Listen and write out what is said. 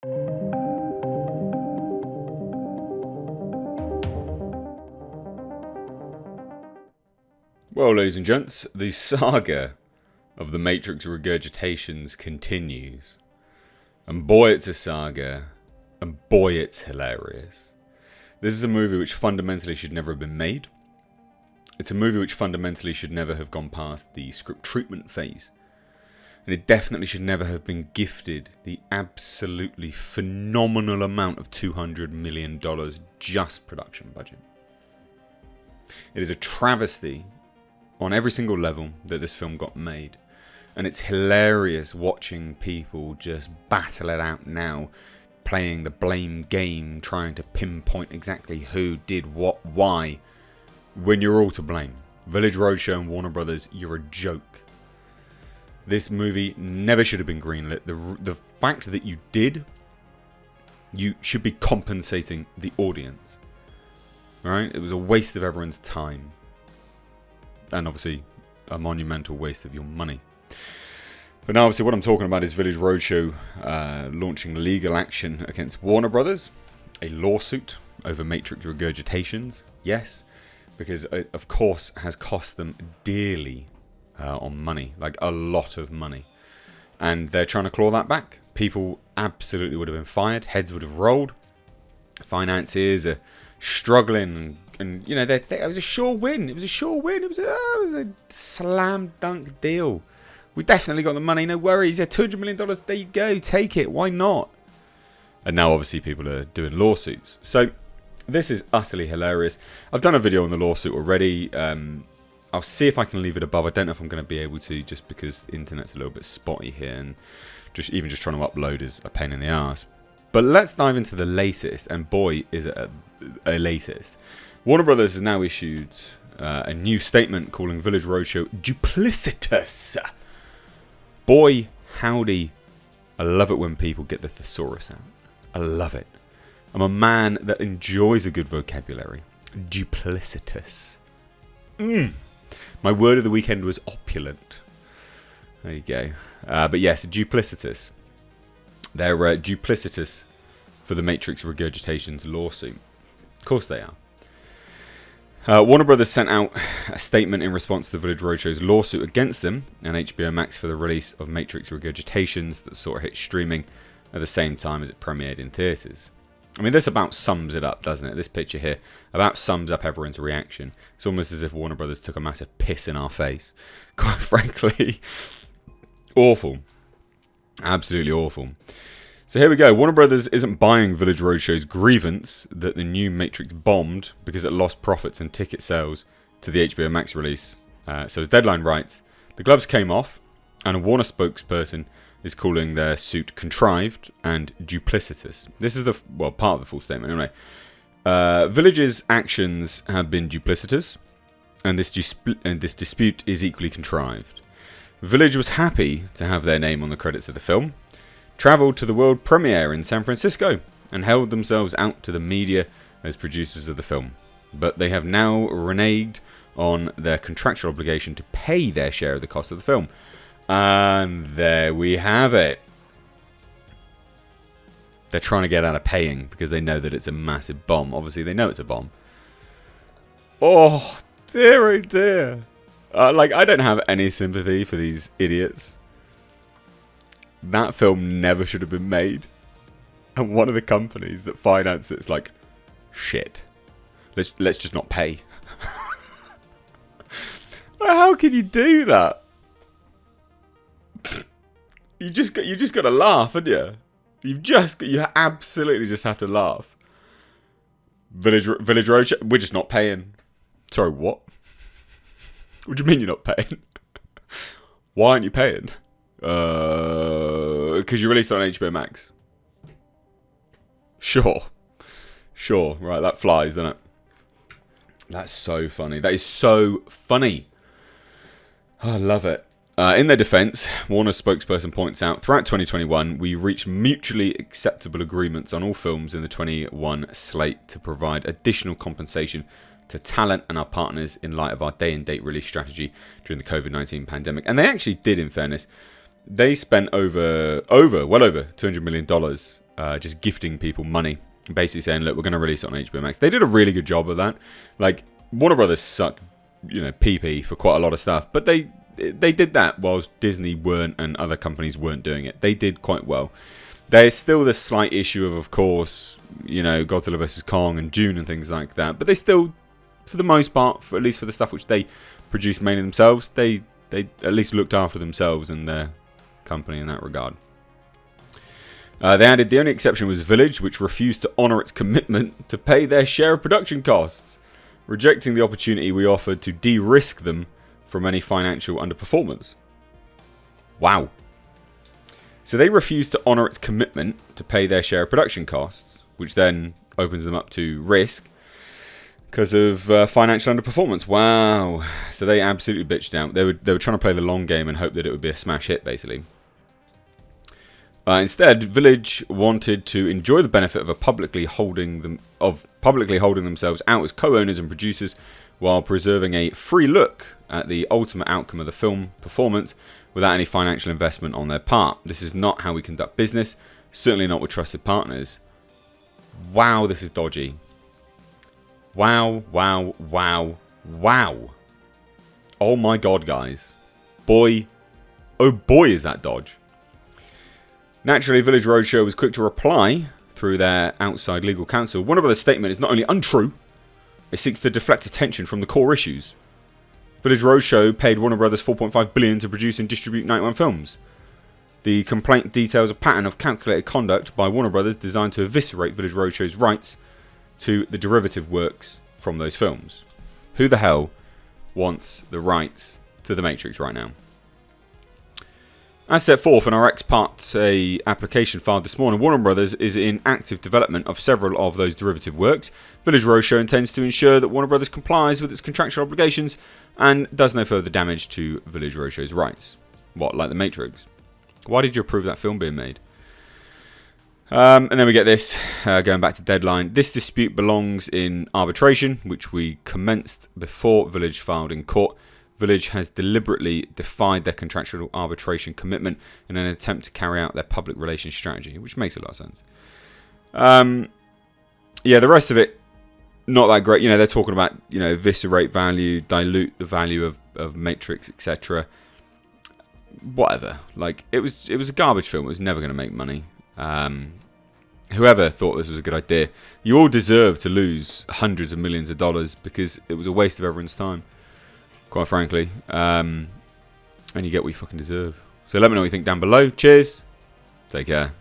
Well, ladies and gents, the saga of the Matrix regurgitations continues. And boy, it's a saga, and boy, it's hilarious. This is a movie which fundamentally should never have been made. It's a movie which fundamentally should never have gone past the script treatment phase. And it definitely should never have been gifted the absolutely phenomenal amount of $200 million just production budget. It is a travesty on every single level that this film got made. And it's hilarious watching people just battle it out now, playing the blame game, trying to pinpoint exactly who did what, why, when you're all to blame. Village Roadshow and Warner Brothers, you're a joke. This movie never should have been greenlit. The fact that you did, you should be compensating the audience. Alright? It was a waste of everyone's time. And obviously, a monumental waste of your money. But now, obviously, what I'm talking about is Village Roadshow launching legal action against Warner Brothers. A lawsuit over Matrix regurgitations. Yes, because it, of course, has cost them dearly on money. Like, a lot of money. And they're trying to claw that back. People absolutely would have been fired. Heads would have rolled. Financiers are struggling. And you know, it was a sure win. It was a sure win. It was a slam dunk deal. We definitely got the money. No worries. Yeah, $200 million. There you go. Take it. Why not? And now, obviously, people are doing lawsuits. So this is utterly hilarious. I've done a video on the lawsuit already. I'll see if I can leave it above. I don't know if I'm going to be able to, just because the internet's a little bit spotty here, and just trying to upload is a pain in the ass. But let's dive into the latest, and boy, is it a latest. Warner Brothers has now issued a new statement calling Village Roadshow duplicitous. Boy, howdy. I love it when people get the thesaurus out. I love it. I'm a man that enjoys a good vocabulary. Duplicitous. My word of the weekend was opulent. There you go. But yes, duplicitous. They're duplicitous for the Matrix regurgitations lawsuit. Of course they are. Warner Brothers sent out a statement in response to the Village Roadshow's lawsuit against them and HBO Max for the release of Matrix Regurgitations that sort of hit streaming at the same time as it premiered in theatres. I mean, this about sums it up, doesn't it? This picture here about sums up everyone's reaction. It's almost as if Warner Brothers took a massive piss in our face. Quite frankly, awful. Absolutely awful. So here we go. Warner Brothers isn't buying Village Roadshow's grievance that the new Matrix bombed because it lost profits and ticket sales to the HBO Max release. So as Deadline writes, the gloves came off, and a Warner spokesperson is calling their suit contrived and duplicitous. This is part of the full statement anyway. Village's actions have been duplicitous, and this dispute is equally contrived. Village was happy to have their name on the credits of the film, travelled to the world premiere in San Francisco, and held themselves out to the media as producers of the film. But they have now reneged on their contractual obligation to pay their share of the cost of the film. And there we have it. They're trying to get out of paying because they know that it's a massive bomb. Obviously, they know it's a bomb. Oh, dear, oh dear. I don't have any sympathy for these idiots. That film never should have been made. And one of the companies that financed it's like, shit. Let's just not pay. How can you do that? You just got to laugh, haven't you? You absolutely just have to laugh. Village Roadshow, we're just not paying. Sorry, what? What do you mean you're not paying? Why aren't you paying? Because you released it on HBO Max. Sure, right, that flies, doesn't it? That's so funny. That is so funny. Oh, I love it. In their defense, Warner's spokesperson points out, throughout 2021, we reached mutually acceptable agreements on all films in the 21 slate to provide additional compensation to talent and our partners in light of our day-and-date release strategy during the COVID-19 pandemic. And they actually did, in fairness. They spent well over $200 million just gifting people money, basically saying, look, we're going to release it on HBO Max. They did a really good job of that. Like, Warner Brothers sucked, PP for quite a lot of stuff, but they did that whilst Disney weren't and other companies weren't doing it. They did quite well. There's still the slight issue of course, Godzilla vs. Kong and Dune and things like that, but they still, for the most part, at least for the stuff which they produced mainly themselves, they at least looked after themselves and their company in that regard. They added the only exception was Village, which refused to honour its commitment to pay their share of production costs, rejecting the opportunity we offered to de-risk them from any financial underperformance. Wow. So they refused to honour its commitment to pay their share of production costs, which then opens them up to risk because of financial underperformance. Wow. So they absolutely bitched out. They were trying to play the long game and hope that it would be a smash hit, basically. Instead, Village wanted to enjoy the benefit of publicly holding themselves out as co-owners and producers, while preserving a free look at the ultimate outcome of the film performance without any financial investment on their part. This is not how we conduct business, certainly not with trusted partners. Wow, this is dodgy. Wow, wow, wow, wow. Oh my god, guys. Boy, oh boy, is that dodge. Naturally, Village Roadshow was quick to reply through their outside legal counsel. Warner Brothers' statement is not only untrue, it seeks to deflect attention from the core issues. Village Roadshow paid Warner Brothers $4.5 billion to produce and distribute 91 films. The complaint details a pattern of calculated conduct by Warner Brothers designed to eviscerate Village Roadshow's rights to the derivative works from those films. Who the hell wants the rights to The Matrix right now? As set forth in our ex parte application filed this morning, Warner Brothers is in active development of several of those derivative works. Village Roadshow intends to ensure that Warner Brothers complies with its contractual obligations and does no further damage to Village Roadshow's rights. What, like The Matrix? Why did you approve that film being made? And then we get this, going back to Deadline. This dispute belongs in arbitration, which we commenced before Village filed in court. Village has deliberately defied their contractual arbitration commitment in an attempt to carry out their public relations strategy, which makes a lot of sense. Yeah, the rest of it, not that great. They're talking about, eviscerate value, dilute the value of Matrix, etc. Whatever. Like, it was a garbage film. It was never going to make money. Whoever thought this was a good idea, you all deserve to lose hundreds of millions of dollars because it was a waste of everyone's time. Quite frankly, and you get what you fucking deserve. So let me know what you think down below. Cheers. Take care.